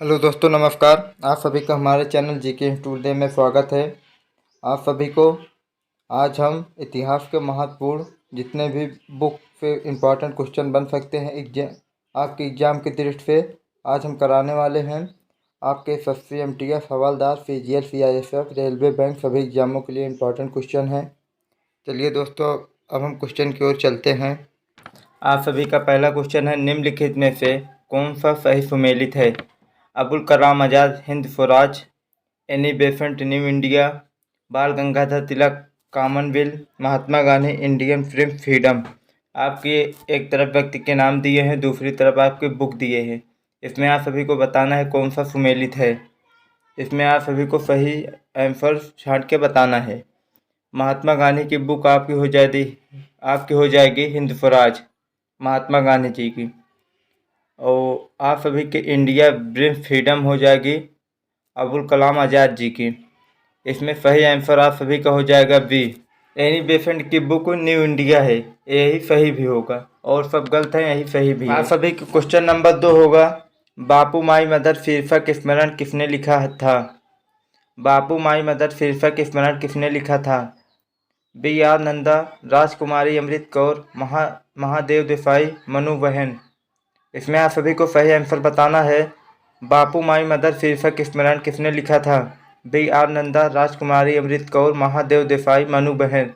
Hello दोस्तों, नमस्कार। आप सभी का हमारे चैनल जीके टुडे में स्वागत है। आप सभी को आज हम इतिहास के महत्वपूर्ण जितने भी बुक से इम्पोर्टेंट क्वेश्चन बन सकते हैं आपके एग्ज़ाम की दृष्टि से आज हम कराने वाले हैं। आपके एसएससी, एमटीएस, हवलदार, सीजीएल, सीआईएसएफ, रेलवे, बैंक सभी एग्ज़ामों के लिए इम्पोर्टेंट क्वेश्चन हैं। चलिए दोस्तों, अब हम क्वेश्चन की ओर चलते हैं। आप सभी का पहला क्वेश्चन है, निम्नलिखित में से कौन सा सही सुमेलित है? Abul Kalam Azad, Hind Swaraj, Annie Besant, new India, Bal Gangadhar Tilak, commonwealth, Mahatma Gandhi, Indian freedom. आपके एक तरफ व्यक्ति के नाम दिए हैं, दूसरी तरफ आपके बुक दिए हैं। इसमें आप सभी को बताना है कौन सा सुमेलित है। इसमें आप सभी को सही आंसर छांट के बताना है। महात्मा गांधी की बुक आपकी हो जाएगी हिंद स्वराज, महात्मा गांधी जी की। और आप सभी के इंडिया ब्रीफ फ्रीडम हो जाएगी अबुल कलाम आज़ाद जी की। इसमें सही आंसर आप सभी का हो जाएगा बी, एनी बेसेंट की बुक न्यू इंडिया है। यही सही भी होगा और सब गलत है, यही सही भी है। आप सभी का क्वेश्चन नंबर 2 होगा, बापू माई मदर शीर्षक स्मरण किसने लिखा था? बापू माई मदर शीर्षक स्मरण किसने लिखा था? बी आर नंदा, राजकुमारी अमृत कौर, महादेव देसाई, मनु बहन। इसमें आप सभी को सही आंसर बताना है। बापू माई मदर शीर्षक स्मरण किसने लिखा था? बी आर नंदा, राजकुमारी अमृत कौर, महादेव देसाई, मनु बहन।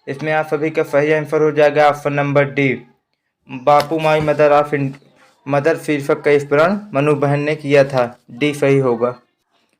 इसमें आप सभी का सही आंसर हो जाएगा option number D, Bapu my mother शीर्षक का स्मरण मनु बहन ने किया था। डी सही होगा।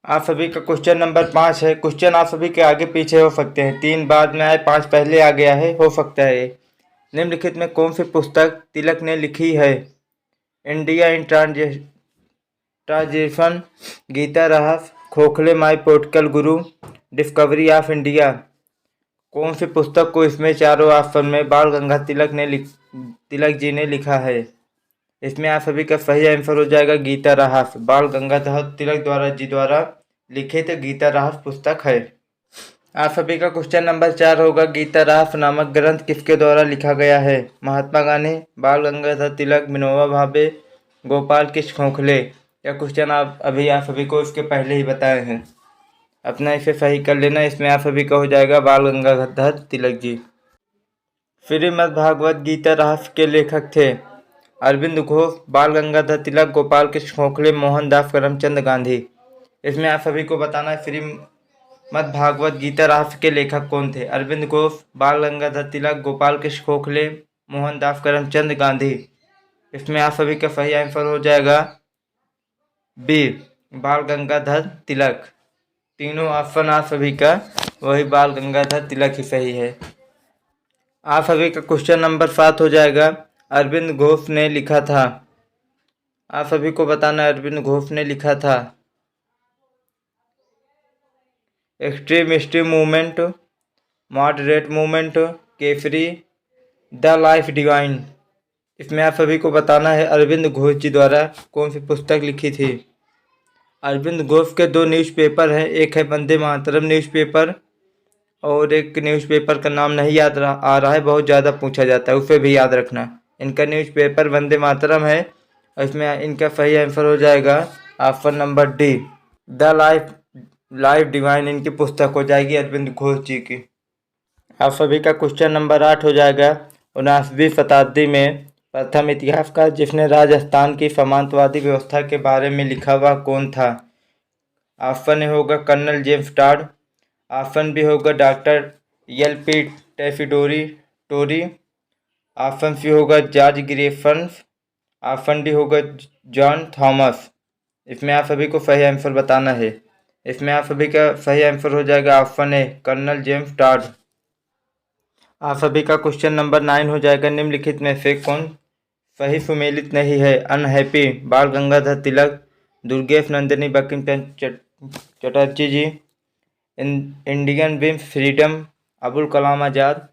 आप सभी का क्वेश्चन नंबर 5 है। क्वेश्चन आप सभी के आगे पीछे हो सकते हैं, 3 बाद में आए, 5 पहले आ गया है, हो सकता है। निम्नलिखित में कौन सी पुस्तक तिलक ने लिखी है? इंडिया इन ट्रांजिशन, गीता रहस्य, खोखले माई political Guru, discovery of India. कौन सी पुस्तक को इसमें चारों ऑप्शन में बाल गंगाधर तिलक जी ने लिखा है? इसमें आप सभी का सही आंसर हो जाएगा गीता रहस्य, बाल गंगाधर तिलक द्वारा लिखित गीता रहस्य पुस्तक है। आप सभी का क्वेश्चन नंबर 4 होगा, गीता रहस्य नामक ग्रंथ किसके द्वारा लिखा गया है? महात्मा गांधी, बाल गंगाधर तिलक, विनोबा भावे, गोपाल कृष्ण गोखले। यह क्वेश्चन आप सभी को इसके पहले ही बताए हैं, अपना इसे सही कर लेना। इसमें आप सभी का हो जाएगा बाल गंगाधर तिलक जी। श्रीमद् भागवत गीता रहस्य के लेखक थे अरविंद घोष, बाल गंगाधर तिलक, गोपाल कृष्ण गोखले, मोहनदास करमचंद गांधी। इसमें आप सभी को बताना है श्रीमद् भागवत गीता रहस्य के लेखक कौन थे? अरविंद घोष, बाल गंगाधर तिलक, गोपाल कृष्ण गोखले, मोहनदास करमचंद गांधी। इसमें आप सभी का सही आंसर हो जाएगा बी, बाल गंगाधर तिलक। तीनों ऑप्शन आप सभी का वही बाल गंगाधर तिलक ही सही है। आप सभी का क्वेश्चन नंबर 7 हो जाएगा, अरविंद घोष ने लिखा था। आप सभी को बताना अरविंद घोष ने लिखा था extremist movement, moderate movement, Kesari, the life divine. इसमें आप सभी को बताना है अरविंद घोष जी द्वारा कौन सी पुस्तक लिखी थी। अरविंद घोष के 2 न्यूज़पेपर हैं, एक है वंदे मातरम न्यूज़पेपर और एक न्यूज़पेपर का नाम नहीं याद आ रहा है, बहुत ज़्यादा पूछा जाता है, उसे भी याद रखना। इनका न्यूज़पेपर वंदे मातरम है और इसमें इनका सही आंसर हो जाएगा option number D, the life divine इनकी पुस्तक हो जाएगी अरविंद घोष जी की। आप सभी का क्वेश्चन नंबर 8 हो जाएगा, 19वीं शताब्दी में प्रथम इतिहासकार जिसने राजस्थान की सामंतवादी व्यवस्था के बारे में लिखा हुआ कौन था? ऑप्शन ए होगा colonel James Tod, option B होगा doctor L P. Tori, option C होगा जॉर्ज ग्रेफसन, ऑप्शन डी होगा जॉन थॉमस। इसमें आप सभी को सही आंसर बताना है। इसमें आप सभी का सही आंसर हो जाएगा option A, colonel James Tod. आप सभी का क्वेश्चन नंबर 9 हो जाएगा, निम्नलिखित में से कौन सही सुमेलित नहीं है? Unhappy, Bal Gangadhar Tilak, Durgesh Nandini Bankim Chatterjee ji, Indian wins freedom, Abul Kalam Azad,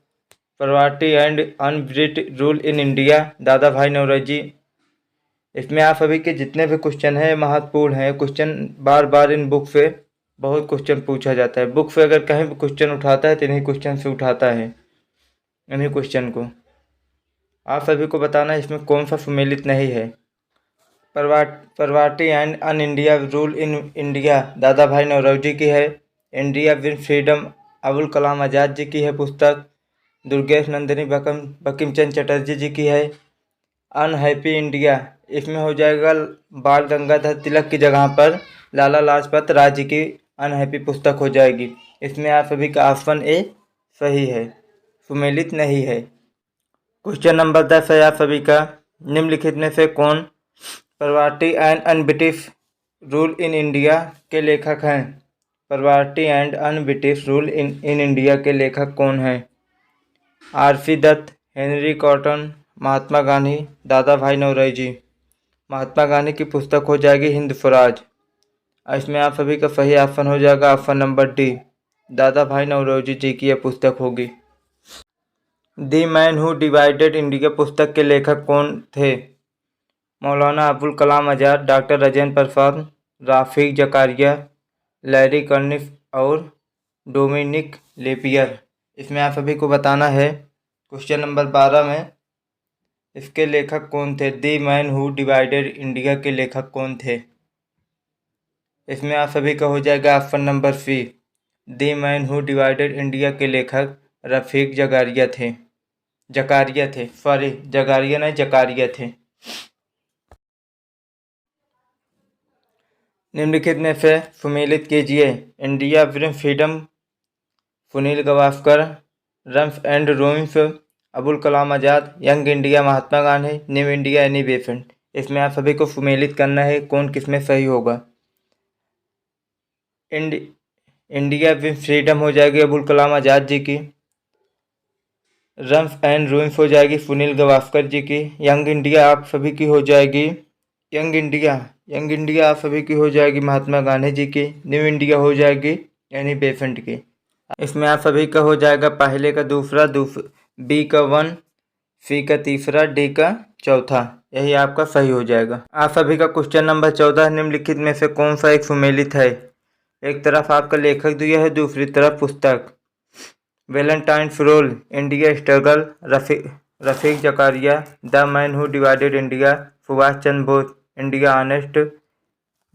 property and un British rule in India, Dadabhai Naoroji. इसमें आप सभी के जितने भी क्वेश्चन हैं महत्वपूर्ण हैं। Question bar bar in book से बहुत क्वेश्चन पूछा जाता है। बुक से अगर कहीं भी क्वेश्चन उठाता है तो इन्हीं क्वेश्चन से उठाता है, इन्हीं क्वेश्चन को। आप सभी को बताना है इसमें कौन सा सुमेलित नहीं है। Poverty and un India rule in India Dadabhai Naoroji की है। India win freedom Abul Kalam Azad ji की है पुस्तक। दुर्गेश नंदिनी बंकिम चंद्र चटर्जी जी की है। अनहैप्पी इंडिया, इसमें हो जाएगा बाल गंगाधर तिलक की जगह पर लाला लाजपत राय जी की अनहैप्पी पुस्तक हो जाएगी। इसमें आप सभी का ऑप्शन ए सही है, सुमेलित नहीं है। क्वेश्चन नंबर 10 है आप सभी का, निम्नलिखित में से कौन poverty and un British rule in India के लेखक हैं? Poverty and un British rule in India के लेखक कौन हैं? R C. Dutt, Henry Cotton, Mahatma Gandhi, Dadabhai Naoroji. Mahatma Gandhi की पुस्तक हो जाएगी हिंद स्वराज। इसमें आप सभी का सही ऑप्शन हो जाएगा ऑप्शन नंबर डी, दादा भाई नौरोजी जी की यह पुस्तक होगी। दी मैन हु डिवाइडेड इंडिया पुस्तक के लेखक कौन थे? मौलाना अबुल कलाम आज़ाद, डॉक्टर राजेंद्र प्रसाद, राफिक जकारिया, लैरी कर्निफ और डोमिनिक लेपियर। इसमें आप सभी को बताना है क्वेश्चन नंबर 12 में इसके लेखक कौन थे? दी मैन हु डिवाइडेड इंडिया के लेखक कौन थे? इसमें आप सभी का हो जाएगा option number C, the man who divided India के लेखक रफीक जकारिया थे। जगारिया नहीं, जकारिया थे। निम्नलिखित में से सुमेलित कीजिए। India win freedom Sunil Gavaskar, runs and ruins Abul Kalam Azad, young India Mahatma Gandhi, new India Annie Besant. इसमें आप सभी को सुमेलित करना है कौन किसमें सही होगा। इंडिया विन फ्रीडम हो जाएगी अबुल कलाम आज़ाद जी की। रम्स एंड रूइंस हो जाएगी सुनील गावस्कर जी की। यंग इंडिया आप सभी की हो जाएगी यंग इंडिया आप सभी की हो जाएगी महात्मा गांधी जी की। न्यू इंडिया हो जाएगी एनी बेसेंट की। इसमें आप सभी का हो जाएगा पहले का दूसरा, बी का 1, सी का तीसरा, डी का चौथा। यही आपका सही हो जाएगा। आप सभी का क्वेश्चन नंबर 14, निम्नलिखित में से कौन सा एक सुमेलित है? एक तरफ आपका लेखक दिया है, दूसरी तरफ पुस्तक। Valentine Chirol, India struggle, Rafiq Zakaria, the man who divided India, Subhash Chandra Bose, India unrest,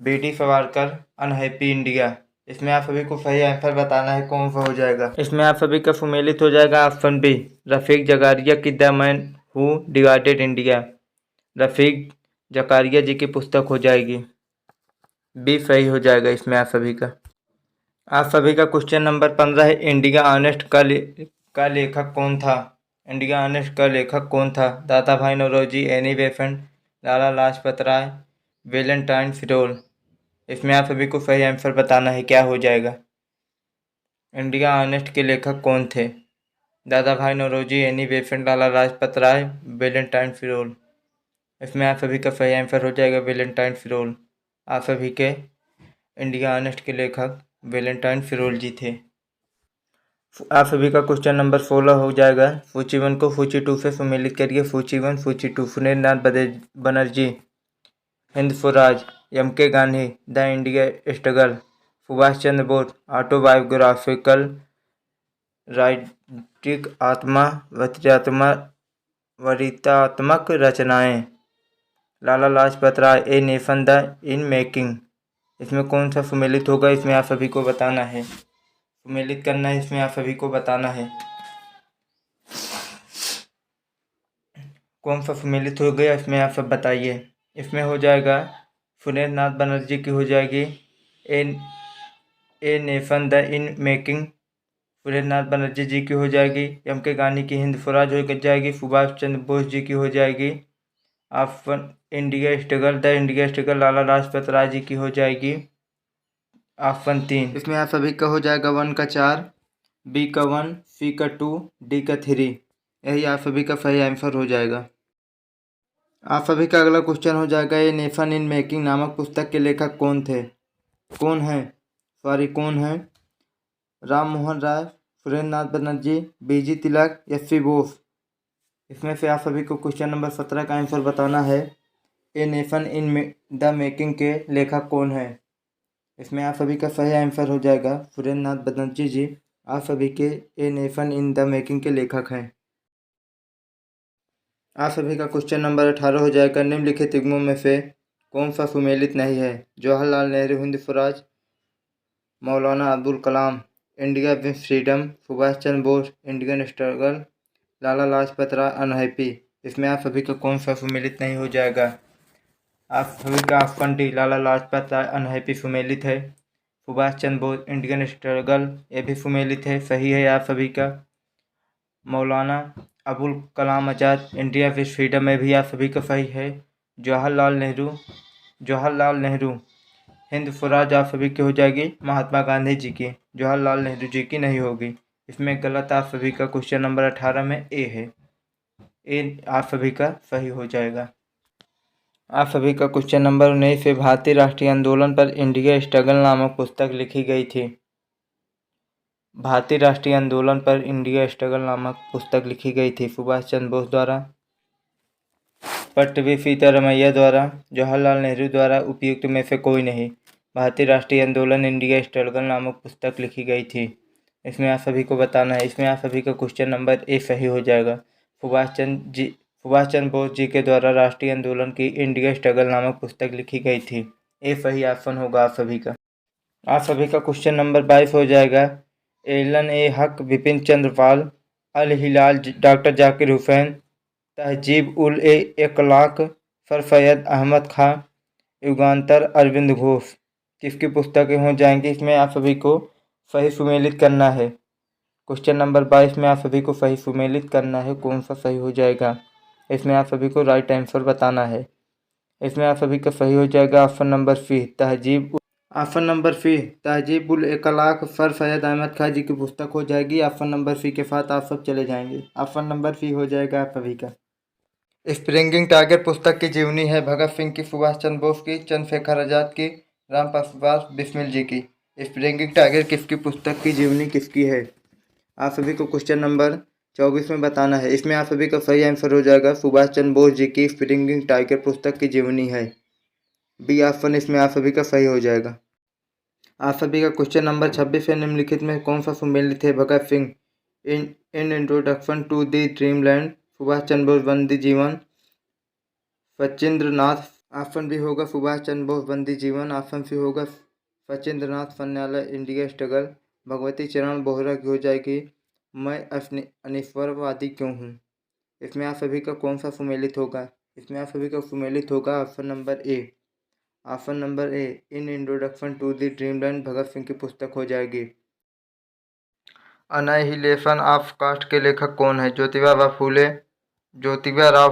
BD. Savarkar, unhappy India. इसमें आप सभी को सही आंसर बताना है कौन सा हो जाएगा। इसमें आप सभी का सुमेलित हो जाएगा ऑप्शन बी, रफीक जकारिया की the man who divided India. Rafiq Zakaria ji की पुस्तक हो जाएगी, बी सही हो जाएगा इसमें आप सभी का। आप सभी का क्वेश्चन नंबर 15 है, इंडिया ऑनेस्ट का लेखक कौन था? इंडिया ऑनेस्ट का लेखक कौन था? दादा भाई नौरोजी, एनी बेसेंट, लाला लाजपत राय, वैलेंटाइन रोल। इसमें आप सभी को सही आंसर बताना है क्या हो जाएगा। इंडिया ऑनेस्ट के लेखक कौन थे? दादा भाई नौरोजी, एनी बेसेंट, लाला लाजपत राय, वैलेंटाइन रोल। इसमें आप सभी का सही आंसर हो जाएगा वैलेंटाइन रोल। आप सभी के इंडिया ऑनेस्ट के लेखक वैलेंटाइन फिरोल जी थे। आप सभी का क्वेश्चन नंबर 16 हो जाएगा, सूची 1 को सूची 2 से सुमेलित करिए। सूची 1, सूची 2, Surendra Nath Banerjee, Hind Swaraj, M K. Gandhi, the India struggle, Subhash Chandra Bose, autobiographical, राइटिक आत्मा, वरीतात्मक रचनाएं, Lala Lajpat Rai, a nation the in making. इसमें कौन सा सुमेलित होगा? इसमें आप सभी को बताना है, सुमेलित करना है, इसमें आप सभी को बताना है कौन सा सुमेलित हो गया, इसमें आप सब बताइए। इसमें हो जाएगा सुरेंद्र नाथ बनर्जी की हो जाएगी a nation the in making, Surendra Nath Banerjee ji की हो जाएगी। एम.के. गांधी की हिंद स्वराज हो जाएगी। सुभाष चंद्र बोस जी की हो जाएगी option India struggle, the India struggle, Lala Lajpat Rai ji की हो जाएगी ऑप्शन 3। इसमें आप सभी का हो जाएगा 1 का 4, बी का 1, सी का 2, डी का 3। यही आप सभी का सही आंसर हो जाएगा। आप सभी का अगला क्वेश्चन हो जाएगा, ए नेशन इन मेकिंग नामक पुस्तक के लेखक कौन हैं? राम मोहन राय, सुरेंद्र नाथ बनर्जी, बी.जी. तिलक, एस.सी. बोस। इसमें से आप सभी को क्वेश्चन नंबर 17 का आंसर बताना है, a nation in the making के लेखक कौन है? इसमें आप सभी का सही आंसर हो जाएगा सुरेंद्र नाथ बनर्जी जी, आप सभी के a nation in the making के लेखक हैं। आप सभी का क्वेश्चन नंबर 18 हो जाएगा, निम्नलिखित युग्मों में से कौन सा सुमेलित नहीं है? Jawaharlal Nehru Hind Swaraj, Maulana Abdul Kalam India with freedom, Subhash Chandra Bose Indian struggle, Lala Lajpat Rai unhappy. इसमें आप सभी का कौन सा सुमेलित नहीं हो जाएगा? आप सभी का ऑप्शन डी लाला लाजपत राय अनहैप्पी सुमेलित है। सुभाष चंद्र बोस इंडियन स्ट्रगल ये भी सुमेलित है, सही है आप सभी का। मौलाना अबुल कलाम आज़ाद इंडिया विथ फ्रीडम में भी आप सभी का सही है। जवाहरलाल नेहरू हिंद स्वराज आप सभी की हो जाएगी महात्मा गांधी जी की, जवाहरलाल नेहरू जी की नहीं होगी। इसमें गलत आप सभी का क्वेश्चन नंबर 18 में ए है, ए आप सभी का सही हो जाएगा। आप सभी का क्वेश्चन नंबर 19 है, भारतीय राष्ट्रीय आंदोलन पर इंडिया स्ट्रगल नामक पुस्तक लिखी गई थी। भारतीय राष्ट्रीय आंदोलन पर इंडिया स्ट्रगल नामक पुस्तक लिखी गई थी सुभाष चंद्र बोस द्वारा, पट्टभी सीतारामैया द्वारा, जवाहरलाल नेहरू द्वारा, उपयुक्त में से कोई नहीं। भारतीय राष्ट्रीय आंदोलन इंडिया स्ट्रगल नामक पुस्तक लिखी गई थी। इसमें आप सभी को बताना है। इसमें आप सभी का क्वेश्चन नंबर ए सही हो जाएगा। सुभाष चंद्र बोस जी के द्वारा राष्ट्रीय आंदोलन की इंडिया स्ट्रगल नामक पुस्तक लिखी गई थी। ए सही ऑप्शन होगा आप सभी का। आप सभी का क्वेश्चन नंबर 22 हो जाएगा। एलन ए हक, विपिन चंद्र पाल, अल हिलाल डॉक्टर जाकिर हुसैन, तहजीब उल इखलाक सर सैयद अहमद खां, युगांतर अरविंद घोष किसकी पुस्तकें हो जाएंगी? इसमें आप सभी को सही सुमेलित करना है। क्वेश्चन नंबर 22 में आप सभी को सही सुमेलित करना है, कौन सा सही हो जाएगा। इसमें आप सभी को राइट आंसर बताना है। इसमें आप सभी का सही हो जाएगा ऑप्शन नंबर सी, तहजीब उल इखलाक सर सैयद अहमद खां जी की पुस्तक हो जाएगी। ऑप्शन नंबर सी के साथ आप सब चले जाएंगे। ऑप्शन नंबर सी हो जाएगा आप सभी का। स्प्रिंगिंग टाइगर पुस्तक की जीवनी है भगत सिंह की, सुभाष चंद्र बोस की, चंद्रशेखर आजाद की, राम प्रसाद बिस्मिल जी की। स्प्रिंगिंग टाइगर किसकी पुस्तक की जीवनी किसकी है? आप सभी को क्वेश्चन नंबर 24 में बताना है। इसमें आप सभी का सही आंसर हो जाएगा सुभाष चंद्र बोस जी की स्प्रिंगिंग टाइगर पुस्तक की जीवनी है। बी ऑप्शन इसमें आप सभी का सही हो जाएगा। आप सभी का क्वेश्चन नंबर 26 है, निम्नलिखित में कौन सा सुमेलित है? Bhagat Singh in introduction to the dreamland, Subhash Chandra Bose Bandi Jeevan, Sachindra Nath. Option B होगा सुभाष चंद्र बोस बंदी जीवन, ऑप्शन सी होगा सचिंद्र नाथ संन्यालय इंडिया स्ट्रगल। भगवती चरण बोहरा की हो जाएगी मैं अनिश्वरवादी क्यों हूँ। इसमें आप सभी का कौन सा सुमेलित होगा? इसमें आप सभी का सुमेलित होगा option number A. Option number A in introduction to the dreamland Bhagat Singh की पुस्तक हो जाएगी। अनाइहिलेशन ऑफ कास्ट के लेखक कौन है? ज्योतिबा राव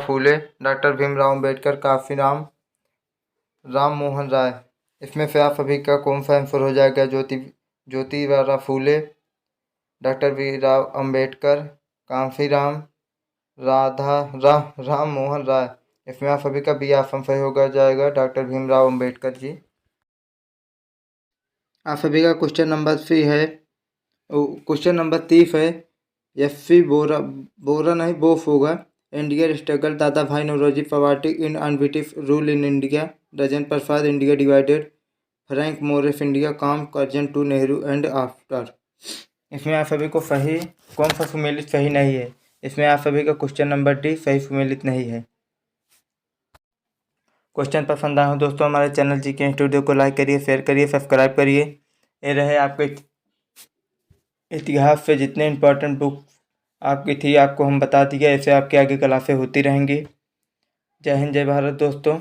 फूले, डॉक्टर भीमराव अम्बेडकर, काशीराम राम मोहन राय। इसमें से आप सभी का कौन सा आंसर हो जाएगा? ज्योतिबा राव फूले, डॉक्टर भीमराव अम्बेडकर, काशीराम राम मोहन राय। इसमें आप सभी का बी ऑप्शन सही होगा जाएगा डॉक्टर भीमराव अम्बेडकर जी। आप सभी का क्वेश्चन नंबर 3 है, क्वेश्चन नंबर 30 है। एफ.सी. बोरा नहीं बोफ होगा। India struggle, Dadabhai Naoroji poverty in un British rule in India, Rajendra Prasad India divided, Frank Moraes India काम Curzon to Nehru and after. इसमें आप सभी को सही कौन सा सुमेलित सही नहीं है? इसमें आप सभी का क्वेश्चन नंबर डी सही सुमेलित नहीं है। क्वेश्चन पसंद आए हो दोस्तों हमारे चैनल जीके स्टूडियो को लाइक करिए, शेयर करिए, सब्सक्राइब करिए। ये रहे आपके इतिहास से जितने इम्पोर्टेंट बुक आपकी थी आपको हम बता दिया। ऐसे आपके आगे क्लासें होती रहेंगी। जय हिंद, जय भारत दोस्तों।